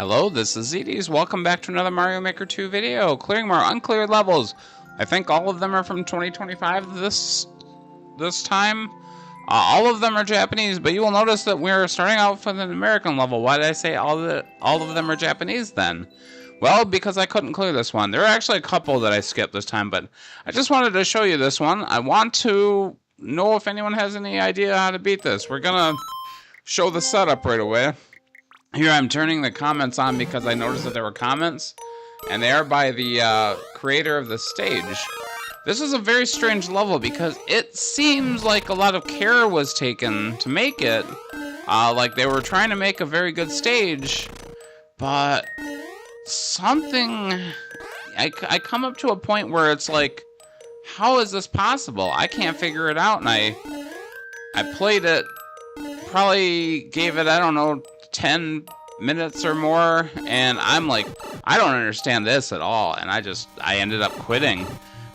Hello, this is Zedis. Welcome back to another Mario Maker 2 video, clearing more uncleared levels. I think all of them are from 2025 this time. All of them are Japanese, but you will notice that we're starting out with an American level. Why did I say all of them are Japanese then? Well, because I couldn't clear this one. There are actually a couple that I skipped this time, but I just wanted to show you this one. I want to know if anyone has any idea how to beat this. We're gonna show the setup right away. Here I'm turning the comments on because I noticed that there were comments, and they are by the creator of the stage. This is a very strange level because it seems like a lot of care was taken to make it. Like they were trying to make a very good stage, but something... I come up to a point where it's like, how is this possible? I can't figure it out, and I played it, probably gave it, I don't know, 10 minutes or more, and I'm like, I don't understand this at all, and I ended up quitting.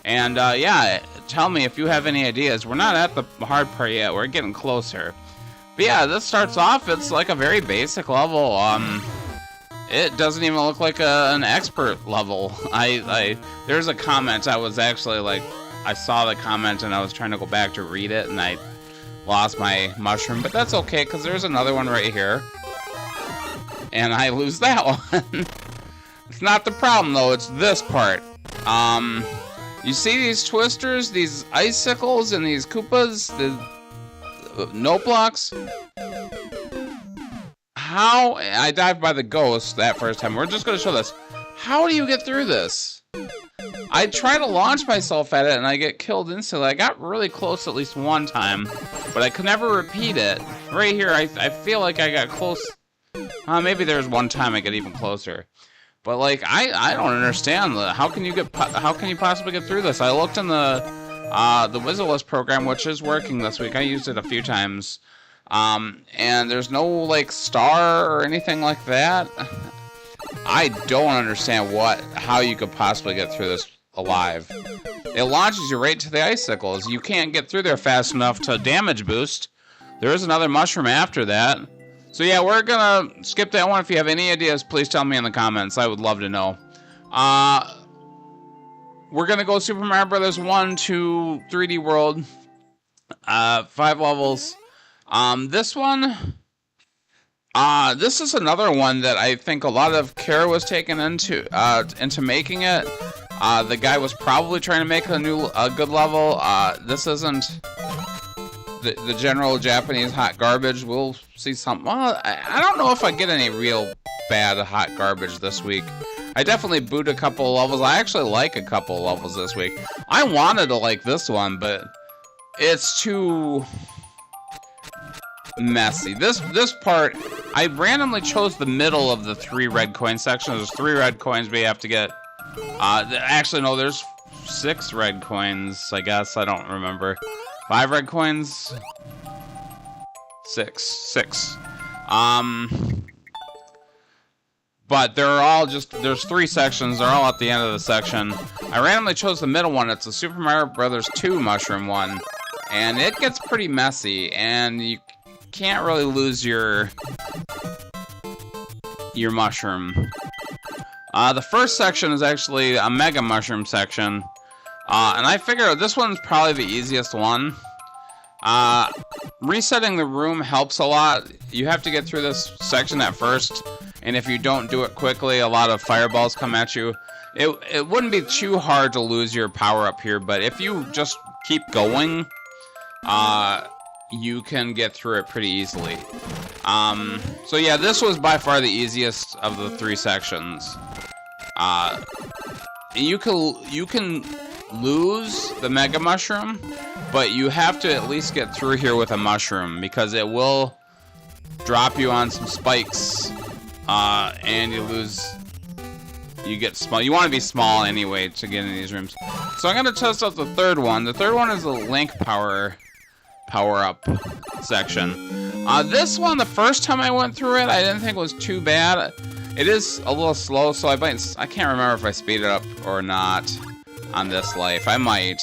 And yeah, tell me if you have any ideas. We're not at the hard part yet, we're getting closer. But yeah, this starts off, it's like a very basic level. It doesn't even look like an expert level. There's a comment, I was actually like, I saw the comment and I was trying to go back to read it, and I lost my mushroom, but that's okay, because there's another one right here. And I lose that one. It's not the problem, though. It's this part. You see these twisters, these icicles, and these Koopas, the note blocks? How? I died by the ghost that first time. We're just going to show this. How do you get through this? I try to launch myself at it, and I get killed instantly. I got really close at least one time, but I could never repeat it. Right here, I feel like I got close. Maybe there's one time I get even closer, but like I don't understand. How can you possibly get through this? I looked in the Wizardless program, which is working this week. I used it a few times, and there's no like star or anything like that. I don't understand how you could possibly get through this alive. It launches you right to the icicles. You can't get through there fast enough to damage boost. There is another mushroom after that. So yeah, we're gonna skip that one. If you have any ideas, please tell me in the comments. I would love to know. We're gonna go Super Mario Brothers 1 to 3D World. 5 levels. This one... this is another one that I think a lot of care was taken into making it. The guy was probably trying to make a good level. This isn't the general Japanese hot garbage. We'll see something. Well, I don't know if I get any real bad hot garbage this week. I definitely boot a couple levels. I actually like a couple levels this week. I wanted to like this one, but it's too messy. This part, I randomly chose the middle of the 3 red coin sections. There's 3 red coins, but you have to get... actually, no, there's 6 red coins, I guess. I don't remember. 5 red coins? 6. But they're all just... There's 3 sections. They're all at the end of the section. I randomly chose the middle one. It's a Super Mario Brothers 2 mushroom one. And it gets pretty messy, and you can't really lose your mushroom. The first section is actually a mega mushroom section, and I figured this one's probably the easiest one. Resetting the room helps a lot. You have to get through this section at first, and if you don't do it quickly, a lot of fireballs come at you. It wouldn't be too hard to lose your power up here, but if you just keep going, you can get through it pretty easily. So yeah, this was by far the easiest of the 3 sections. You can lose the Mega Mushroom, but you have to at least get through here with a mushroom, because it will drop you on some spikes, and you get small. You want to be small anyway to get in these rooms. So I'm gonna test out the third one. The third one is the Link power-up section. This one, the first time I went through it, I didn't think it was too bad. It is a little slow, so I can't remember if I speed it up or not on this life. I might,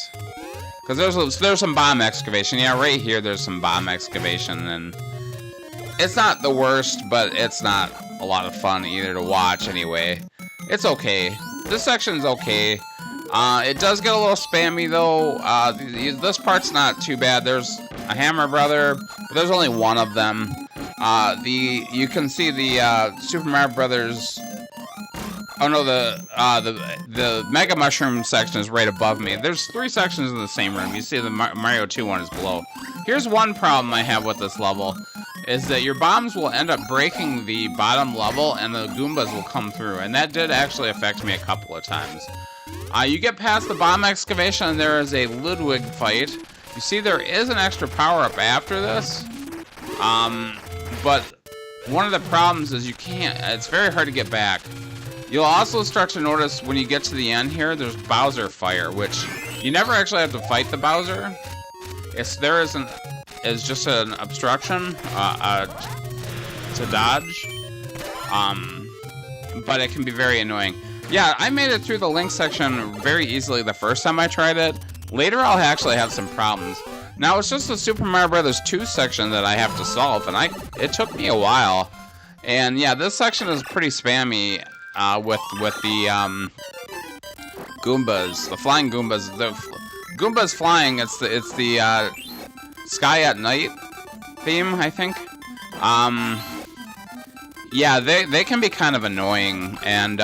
because there's some bomb excavation. Yeah, right here there's some bomb excavation, and it's not the worst, but it's not a lot of fun either to watch anyway. It's okay. This section's okay. It does get a little spammy though. This part's not too bad. There's a Hammer Brother, but there's only one of them. You can see the Super Mario Brothers. Oh no, the Mega Mushroom section is right above me. There's 3 sections in the same room. You see the Mario 2 one is below. Here's one problem I have with this level, is that your bombs will end up breaking the bottom level and the Goombas will come through, and that did actually affect me a couple of times. You get past the bomb excavation and there is a Ludwig fight. You see there is an extra power-up after this, but one of the problems is it's very hard to get back. You'll also start to notice when you get to the end here, there's Bowser Fire, which you never actually have to fight the Bowser. It's just an obstruction to dodge, but it can be very annoying. Yeah, I made it through the Link section very easily the first time I tried it. Later I'll actually have some problems. Now it's just the Super Mario Bros. 2 section that I have to solve, and it took me a while. And yeah, this section is pretty spammy with the Goombas, the flying Goombas. The Goombas flying, it's the Sky at Night theme, I think. Yeah, they can be kind of annoying and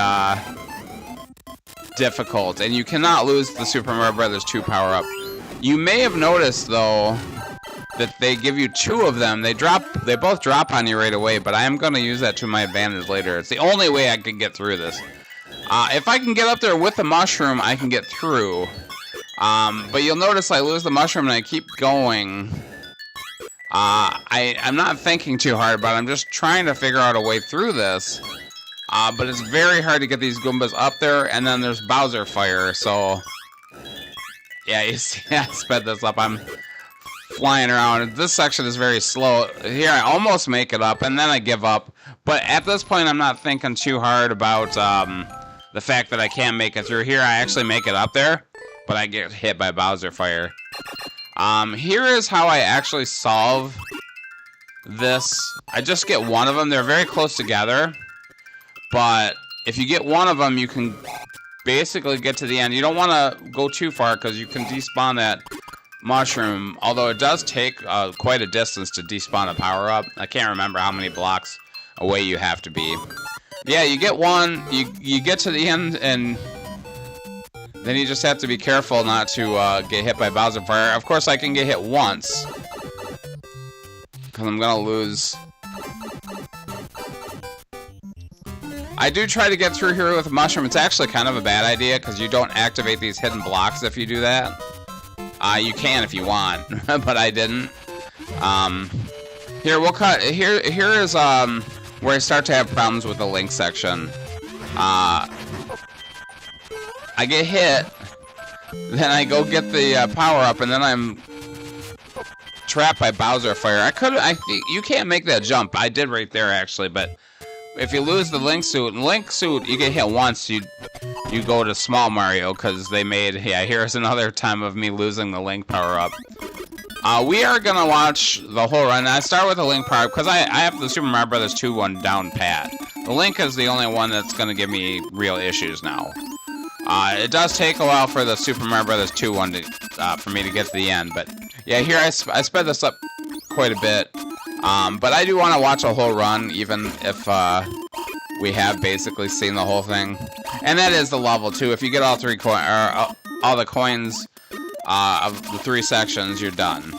difficult, and you cannot lose the Super Mario Bros. 2 power-up. You may have noticed, though, that they give you 2 of them. They both drop on you right away, but I am going to use that to my advantage later. It's the only way I can get through this. If I can get up there with the mushroom, I can get through. But you'll notice I lose the mushroom and I keep going. I'm not thinking too hard, but I'm just trying to figure out a way through this. But it's very hard to get these Goombas up there, and then there's Bowser Fire, so... Yeah, you see, I sped this up. I'm flying around. This section is very slow. Here, I almost make it up, and then I give up. But at this point, I'm not thinking too hard about the fact that I can't make it through. Here, I actually make it up there, but I get hit by Bowser Fire. Here is how I actually solve this. I just get one of them. They're very close together. But if you get one of them, you can basically get to the end. You don't want to go too far because you can despawn that mushroom. Although it does take quite a distance to despawn a power-up. I can't remember how many blocks away you have to be. Yeah, you get one. You get to the end, and then you just have to be careful not to get hit by Bowser Fire. Of course, I can get hit once because I'm gonna lose. I do try to get through here with a mushroom. It's actually kind of a bad idea because you don't activate these hidden blocks if you do that. You can if you want, but I didn't. Here we'll cut. Here is where I start to have problems with the Link section. I get hit, then I go get the power up, and then I'm trapped by Bowser Fire. You can't make that jump. I did right there actually, but. If you lose the Link suit, you get hit once, you go to Small Mario, because they made, yeah, here's another time of me losing the Link power-up. We are going to watch the whole run. I start with the Link power-up, because I have the Super Mario Bros. 2 one down pat. The Link is the only one that's going to give me real issues now. It does take a while for the Super Mario Bros. 2 one for me to get to the end, but yeah, here I sped this up quite a bit. But I do want to watch a whole run, even if we have basically seen the whole thing. And that is the level too. If you get all all the coins of the 3 sections, you're done.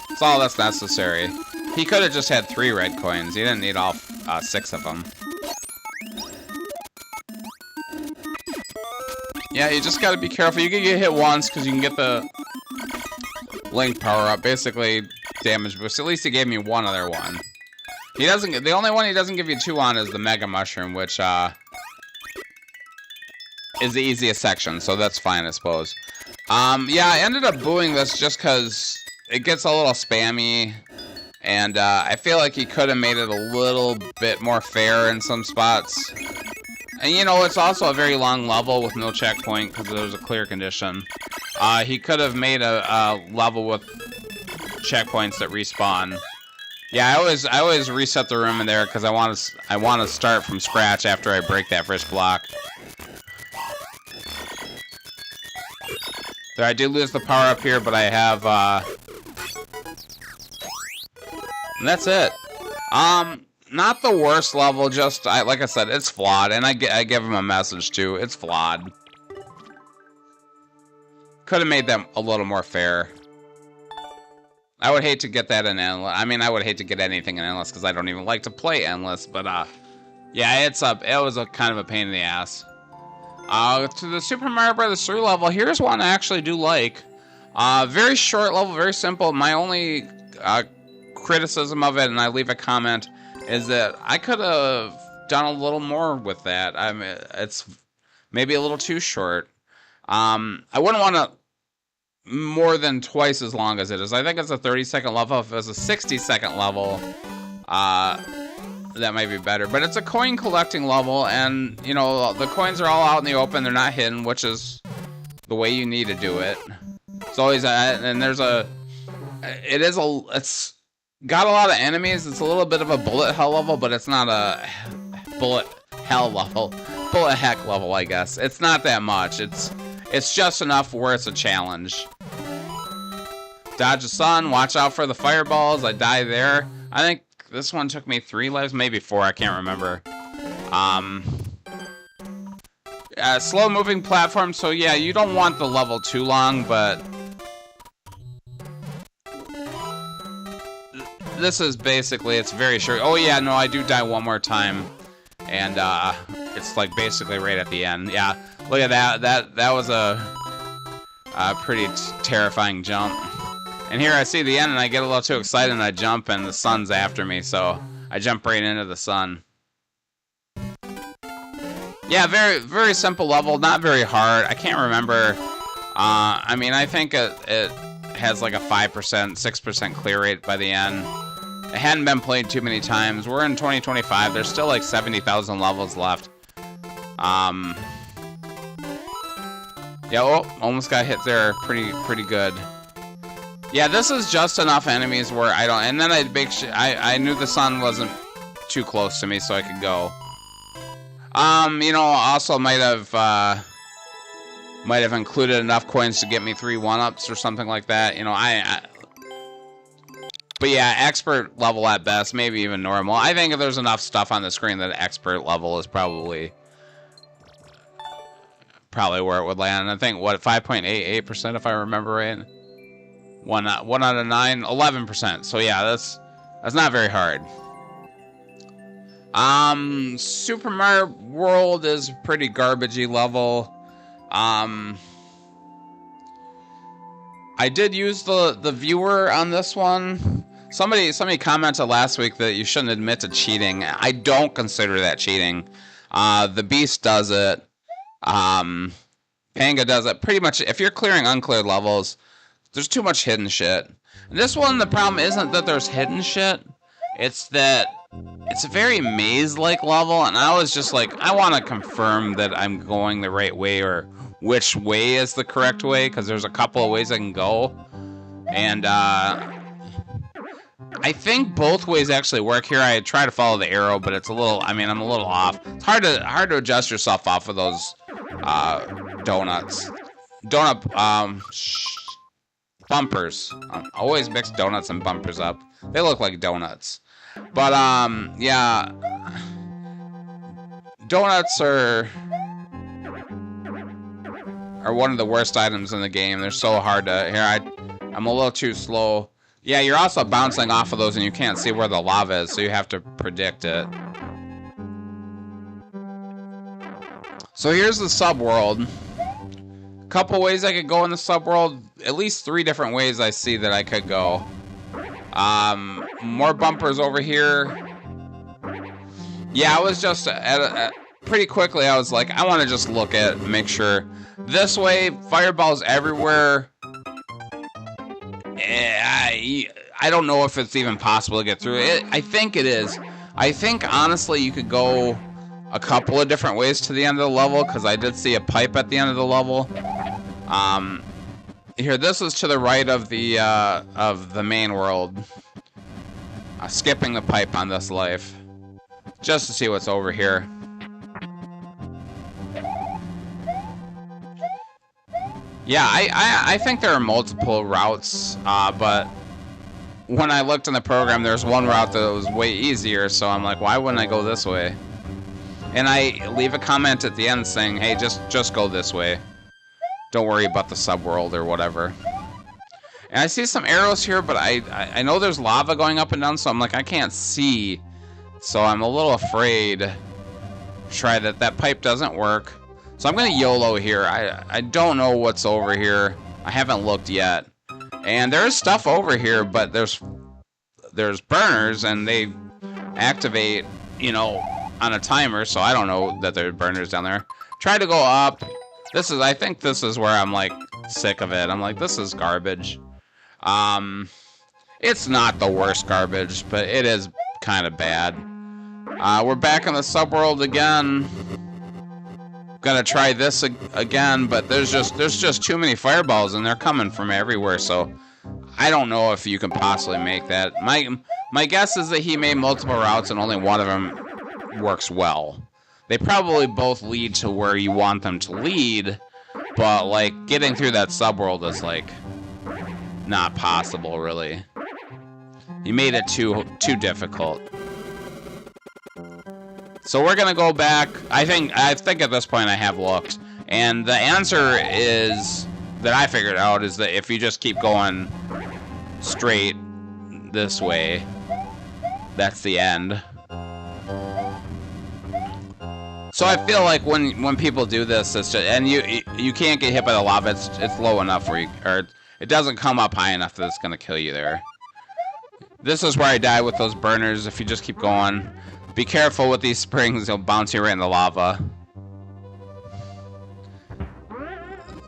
That's all that's necessary. He could have just had 3 red coins. He didn't need all 6 of them. Yeah, you just gotta be careful. You can get hit once because you can get the Link power up, basically damage boost. At least he gave me one other one. He doesn't. The only one he doesn't give you 2 on is the Mega Mushroom, which is the easiest section, so that's fine, I suppose. Yeah, I ended up booing this just because it gets a little spammy, and I feel like he could have made it a little bit more fair in some spots. And you know, it's also a very long level with no checkpoint because there's a clear condition. He could have made a level with checkpoints that respawn. Yeah, I always reset the room in there because I want to start from scratch after I break that first block. There, I did lose the power up here, but I have and that's it. Not the worst level, just like I said, it's flawed, and I give him a message too. It's flawed. Could have made them a little more fair. I would hate to get that in Endless. I mean, I would hate to get anything in Endless because I don't even like to play Endless. But yeah, it was a kind of a pain in the ass. To the Super Mario Bros. 3 level, here's one I actually do like. Very short level, very simple. My only criticism of it, and I leave a comment, is that I could have done a little more with that. I mean, it's maybe a little too short. I wouldn't want to more than twice as long as it is. I think it's a 30-second level. If it's a 60-second level, that might be better. But it's a coin collecting level, and you know the coins are all out in the open. They're not hidden, which is the way you need to do it. It's always and there's it's got a lot of enemies. It's a little bit of a bullet hell level, but it's not a bullet hell level. Bullet heck level, I guess. It's not that much. It's just enough where it's a challenge. Dodge the sun, watch out for the fireballs. I die there. I think this one took me 3 lives, maybe 4, I can't remember. Slow moving platform, so yeah, you don't want the level too long, but this is basically, it's very short. Oh yeah, no, I do die one more time, and it's like basically right at the end. Yeah, look at that. That was a pretty terrifying jump. And here I see the end, and I get a little too excited, and I jump, and the sun's after me, so I jump right into the sun. Yeah, very, very simple level, not very hard. I can't remember. I mean, I think it has like a 5%, 6% clear rate by the end. It hadn't been played too many times. We're in 2025. There's still like 70,000 levels left. Yeah, oh, almost got hit there. Pretty good. Yeah, this is just enough enemies where I don't... And then I knew the sun wasn't too close to me, so I could go. You know, also might have included enough coins to get me 3 1-ups or something like that. You know, but yeah, expert level at best, maybe even normal. I think if there's enough stuff on the screen that expert level is probably where it would land. I think, what, 5.88% if I remember right? 1 out of 9, 11%. So yeah, that's not very hard. Super Mario World is a pretty garbagey level. I did use the viewer on this one. Somebody commented last week that you shouldn't admit to cheating. I don't consider that cheating. The Beast does it. Panga does it. Pretty much, if you're clearing uncleared levels, there's too much hidden shit. And this one, the problem isn't that there's hidden shit. It's that it's a very maze-like level, and I was just like, I want to confirm that I'm going the right way, or which way is the correct way, because there's a couple of ways I can go. And I think both ways actually work here. I try to follow the arrow, but it's a little, I mean, I'm a little off. It's hard to adjust yourself off of those donuts. Bumpers. Always mix donuts and bumpers up. They look like donuts. But, yeah. Donuts are one of the worst items in the game. They're so hard to... Here, I'm a little too slow. Yeah, you're also bouncing off of those and you can't see where the lava is, so you have to predict it. So here's the subworld. Couple ways I could go in the subworld. At least 3 different ways I see that I could go. More bumpers over here. Yeah, I was just pretty quickly. I was like, I want to just look at, make sure. This way, fireballs everywhere. I don't know if it's even possible to get through it. I think it is. I think honestly, you could go a couple of different ways to the end of the level, because I did see a pipe at the end of the level. Here, this is to the right of the main world. skipping the pipe on this life. Just to see what's over here. Yeah, I think there are multiple routes, but when I looked in the program, there's one route that was way easier, so I'm like, why wouldn't I go this way? And I leave a comment at the end saying, hey, just go this way. Don't worry about the subworld or whatever. And I see some arrows here, but I know there's lava going up and down, so I'm like, I can't see. So I'm a little afraid to try that. That pipe doesn't work. So I'm going to YOLO here. I don't know what's over here. I haven't looked yet. And there's stuff over here, but there's burners, and they activate, you know, on a timer, so I don't know that there are burners down there. Try to go up. I think this is where I'm, like, sick of it. I'm like, this is garbage. It's not the worst garbage, but it is kind of bad. We're back in the subworld again. Gonna try this again, but there's just too many fireballs, and they're coming from everywhere, so I don't know if you can possibly make that. My guess is that he made multiple routes and only one of them works well. They probably both lead to where you want them to lead, but like getting through that subworld is like not possible, really. He made it too difficult. So we're gonna go back. I think at this point I have looked, and the answer is that I figured out is that if you just keep going straight this way, that's the end. So I feel like when people do this, it's just, and you can't get hit by the lava. It's low enough where it doesn't come up high enough that it's gonna kill you there. This is where I die with those burners. If you just keep going. Be careful with these springs, they'll bounce you right in the lava.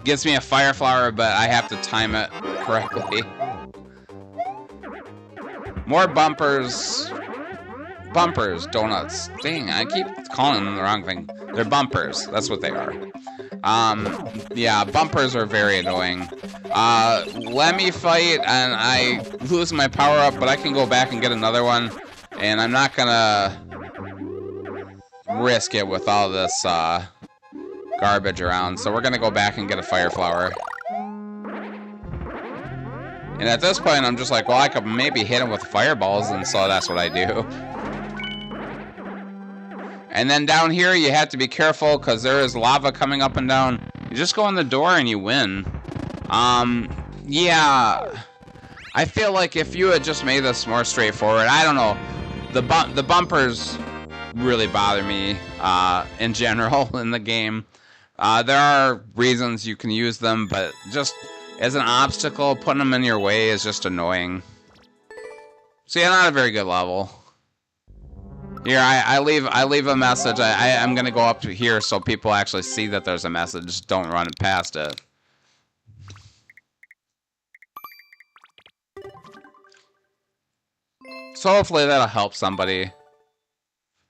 Gives me a fire flower, but I have to time it correctly. More bumpers. Bumpers, donuts. Dang, I keep calling them the wrong thing. They're bumpers, that's what they are. Yeah, bumpers are very annoying. Let me fight, and I lose my power up, but I can go back and get another one. And I'm not gonna risk it with all this garbage around, so we're gonna go back and get a fire flower. And at this point I'm just like, well, I could maybe hit him with fireballs, and so that's what I do. And then down here you have to be careful because there is lava coming up and down. You just go in the door and you win. Yeah, I feel like if you had just made this more straightforward, I don't know, the bumpers really bother me in general in the game. There are reasons you can use them, but just as an obstacle, putting them in your way is just annoying. So yeah, not a very good level. Here, I leave a message. I'm gonna go up to here so people actually see that there's a message. Just don't run past it. So hopefully that'll help somebody.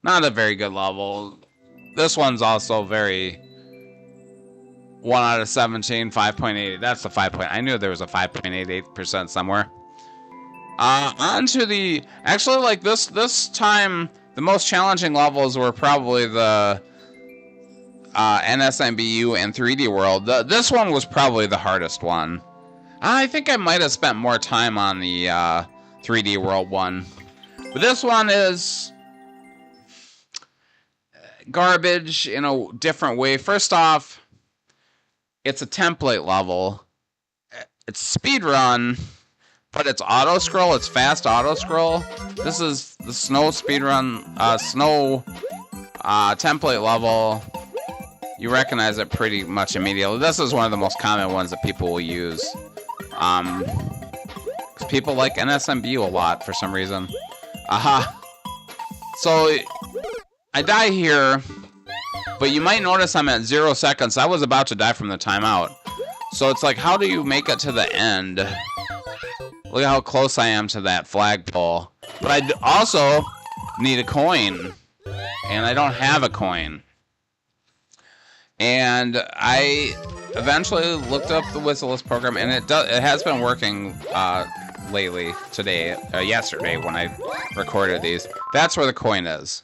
Not a very good level. This one's also very 1 out of 17, 5.8. That's the 5. I knew there was a 5.88% somewhere. On to the actually, like this time the most challenging levels were probably the NSMBU and 3D World. This one was probably the hardest one. I think I might have spent more time on the 3D World one. But this one is garbage in a different way. First off, it's a template level. It's speedrun, but it's auto-scroll. It's fast auto-scroll. This is the snow speedrun, snow template level. You recognize it pretty much immediately. This is one of the most common ones that people will use. Because people like NSMBU a lot for some reason. So, I die here, but you might notice I'm at 0 seconds. I was about to die from the timeout. So it's like, how do you make it to the end? Look at how close I am to that flagpole. But I also need a coin, and I don't have a coin. And I eventually looked up the Whistleless program, and it has been working lately, today, yesterday when I recorded these. That's where the coin is.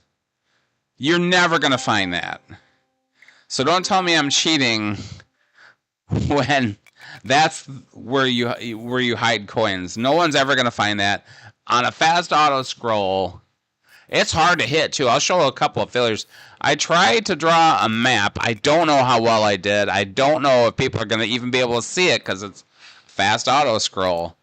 You're never gonna find that. So don't tell me I'm cheating when that's where you hide coins. No one's ever gonna find that. On a fast auto scroll, it's hard to hit too. I'll show a couple of failures. I tried to draw a map. I don't know how well I did. I don't know if people are gonna even be able to see it because it's fast auto scroll.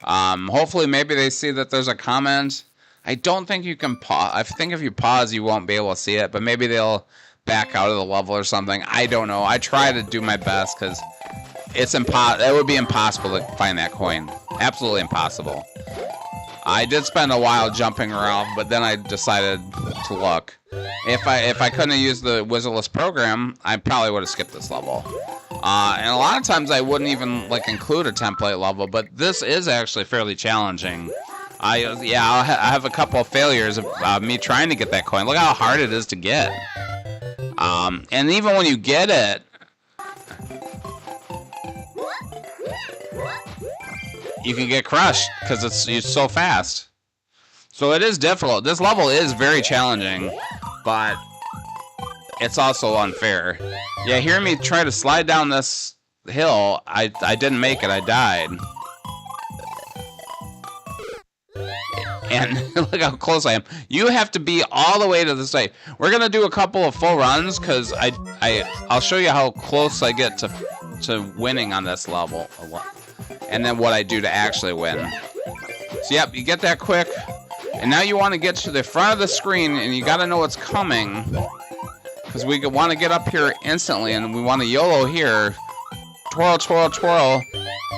Hopefully maybe they see that there's a comment. I don't think you can pause. I think if you pause you won't be able to see it, but maybe they'll back out of the level or something. I don't know. I try to do my best because it would be impossible to find that coin. Absolutely impossible. I did spend a while jumping around, but then I decided to look. If I couldn't have used the Wizardless program, I probably would have skipped this level. And a lot of times I wouldn't even include a template level, but this is actually fairly challenging. I have a couple of failures of me trying to get that coin. Look how hard it is to get. And even when you get it, you can get crushed because it's so fast. So it is difficult. This level is very challenging, but it's also unfair. Yeah, hear me try to slide down this hill. I didn't make it. I died. And look how close I am. You have to be all the way to the side. We're gonna do a couple of full runs because I'll show you how close I get to winning on this level, and then what I do to actually win. So yep, you get that quick, and now you want to get to the front of the screen, and you got to know what's coming, because we want to get up here instantly, and we want to YOLO here. Twirl, twirl, twirl.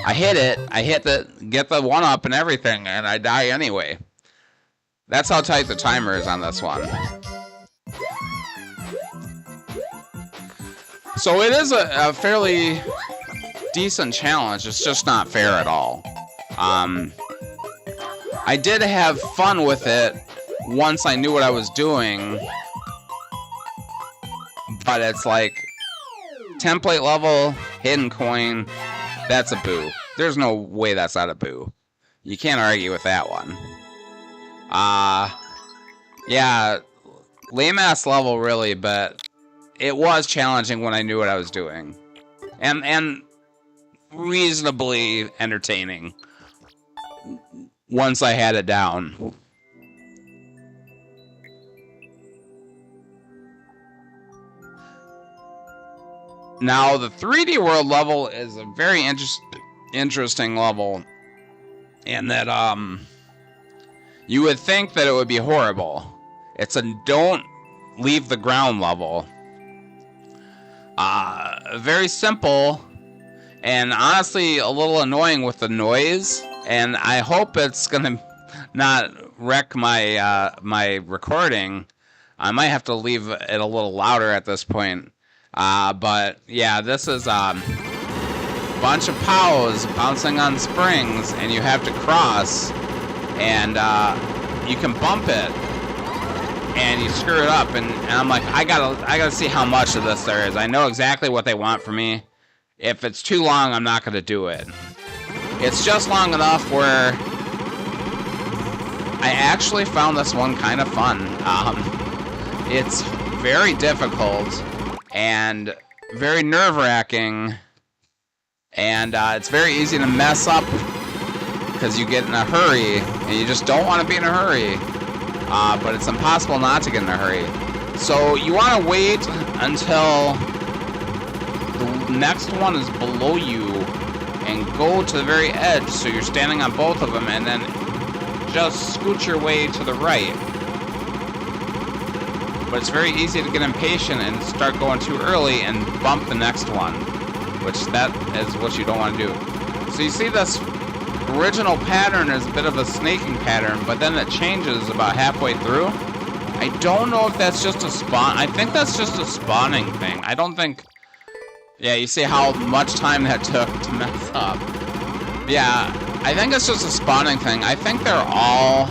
I hit it. Get the one up and everything, and I die anyway. That's how tight the timer is on this one. So it is a fairly decent challenge. It's just not fair at all. I did have fun with it once I knew what I was doing, but it's like template level, hidden coin, that's a boo. There's no way that's not a boo. You can't argue with that one. Yeah, lame-ass level really, but it was challenging when I knew what I was doing. And reasonably entertaining once I had it down. Now, the 3D World level is a very interesting level in that, you would think that it would be horrible. It's a don't leave the ground level. Very simple, and honestly a little annoying with the noise, and I hope it's gonna not wreck my my recording. I might have to leave it a little louder at this point. But yeah, this is a bunch of POWs bouncing on springs, and you have to cross, and you can bump it, and you screw it up, and I'm like, I gotta see how much of this there is. I know exactly what they want from me. If it's too long, I'm not gonna do it. It's just long enough where I actually found this one kind of fun. It's very difficult and very nerve-wracking, and it's very easy to mess up because you get in a hurry and you just don't want to be in a hurry, but it's impossible not to get in a hurry. So you want to wait until the next one is below you and go to the very edge so you're standing on both of them, and then just scoot your way to the right. But it's very easy to get impatient and start going too early and bump the next one, which that is what you don't want to do. So you see this original pattern is a bit of a snaking pattern, but then it changes about halfway through. I don't know if that's just a spawn. I think that's just a spawning thing. I don't think... Yeah, you see how much time that took to mess up. Yeah, I think it's just a spawning thing. I think they're all...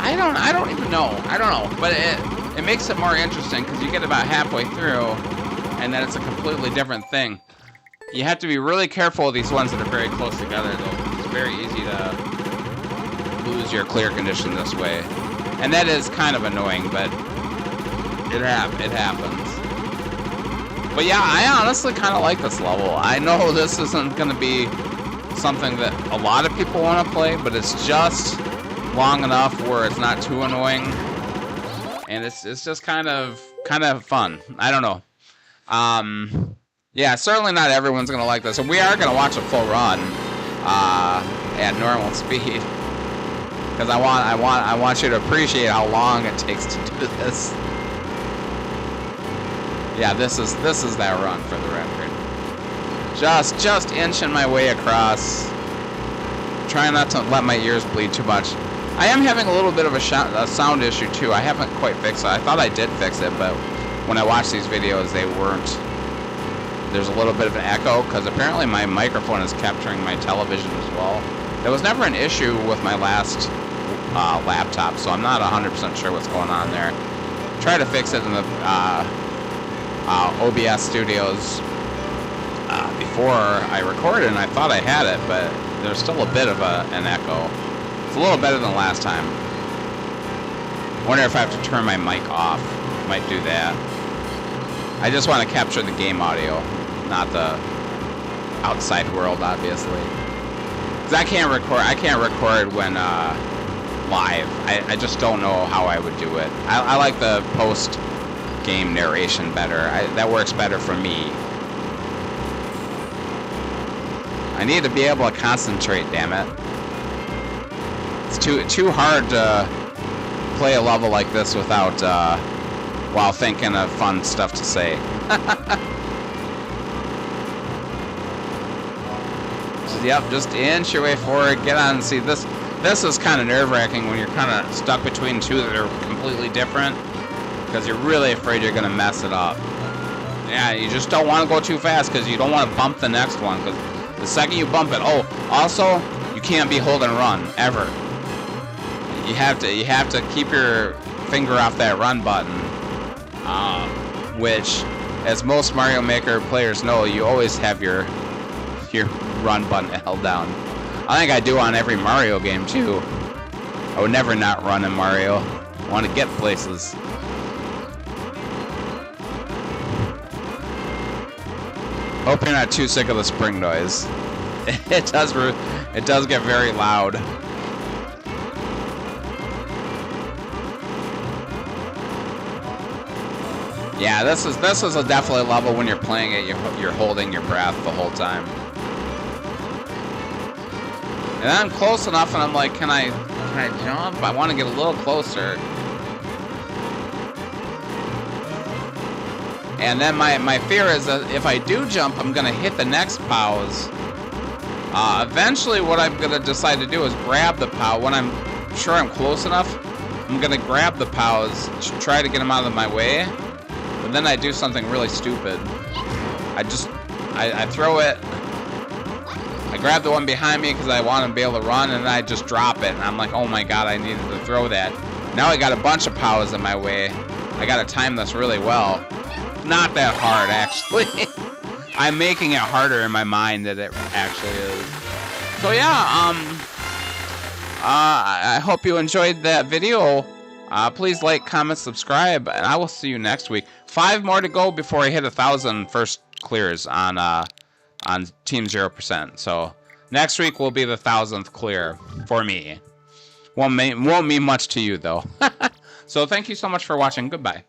I don't even know. I don't know. But it makes it more interesting because you get about halfway through and then it's a completely different thing. You have to be really careful with these ones that are very close together though. very easy to lose your clear condition this way. And that is kind of annoying, but it happens. But yeah, I honestly kind of like this level. I know this isn't going to be something that a lot of people want to play, but it's just long enough where it's not too annoying. And it's just kind of fun. I don't know. Yeah, certainly not everyone's going to like this. And we are going to watch a full run at normal speed. Because I want you to appreciate how long it takes to do this. Yeah, this is that run for the record. Just inching my way across. Trying not to let my ears bleed too much. I am having a little bit of a sound issue too. I haven't quite fixed it. I thought I did fix it, but when I watched these videos, they weren't. There's a little bit of an echo because apparently my microphone is capturing my television as well. There was never an issue with my last laptop, so I'm not 100% sure what's going on there. Tried to fix it in the OBS Studios before I recorded, and I thought I had it, but there's still a bit of an echo. It's a little better than last time. Wonder if I have to turn my mic off. Might do that. I just want to capture the game audio, not the outside world, obviously. Because I can't record when live. I just don't know how I would do it. I like the post-game narration better. That works better for me. I need to be able to concentrate, damn it. It's too hard to play a level like this without while thinking of fun stuff to say. So, yep, just inch your way forward, get on and see this. This is kind of nerve-wracking when you're kind of stuck between two that are completely different because you're really afraid you're gonna mess it up. Yeah, you just don't want to go too fast because you don't want to bump the next one, because the second you bump it, oh, also you can't be hold and run ever. You have to keep your finger off that run button, which, as most Mario Maker players know, you always have your run button held down. I think I do on every Mario game too. I would never not run in Mario. I want to get places. Hope you're not too sick of the spring noise. It does get very loud. Yeah, this is a definitely level when you're playing it, you're holding your breath the whole time. And I'm close enough, and I'm like, can I jump? I want to get a little closer. And then my fear is that if I do jump, I'm gonna hit the next pause. Eventually, what I'm gonna decide to do is grab the POW. When I'm sure I'm close enough, I'm gonna grab the POWs, try to get them out of my way. But then I do something really stupid. I throw it. I grab the one behind me because I want to be able to run, and then I just drop it. And I'm like, oh my god, I needed to throw that. Now I got a bunch of POWs in my way. I gotta time this really well. Not that hard, actually. I'm making it harder in my mind than it actually is. So yeah, I hope you enjoyed that video. Please like, comment, subscribe, and I will see you next week. 5 more to go before I hit 1,000 first clears on Team 0%. So next week will be the 1,000th clear for me. Won't mean much to you though. So thank you so much for watching. Goodbye.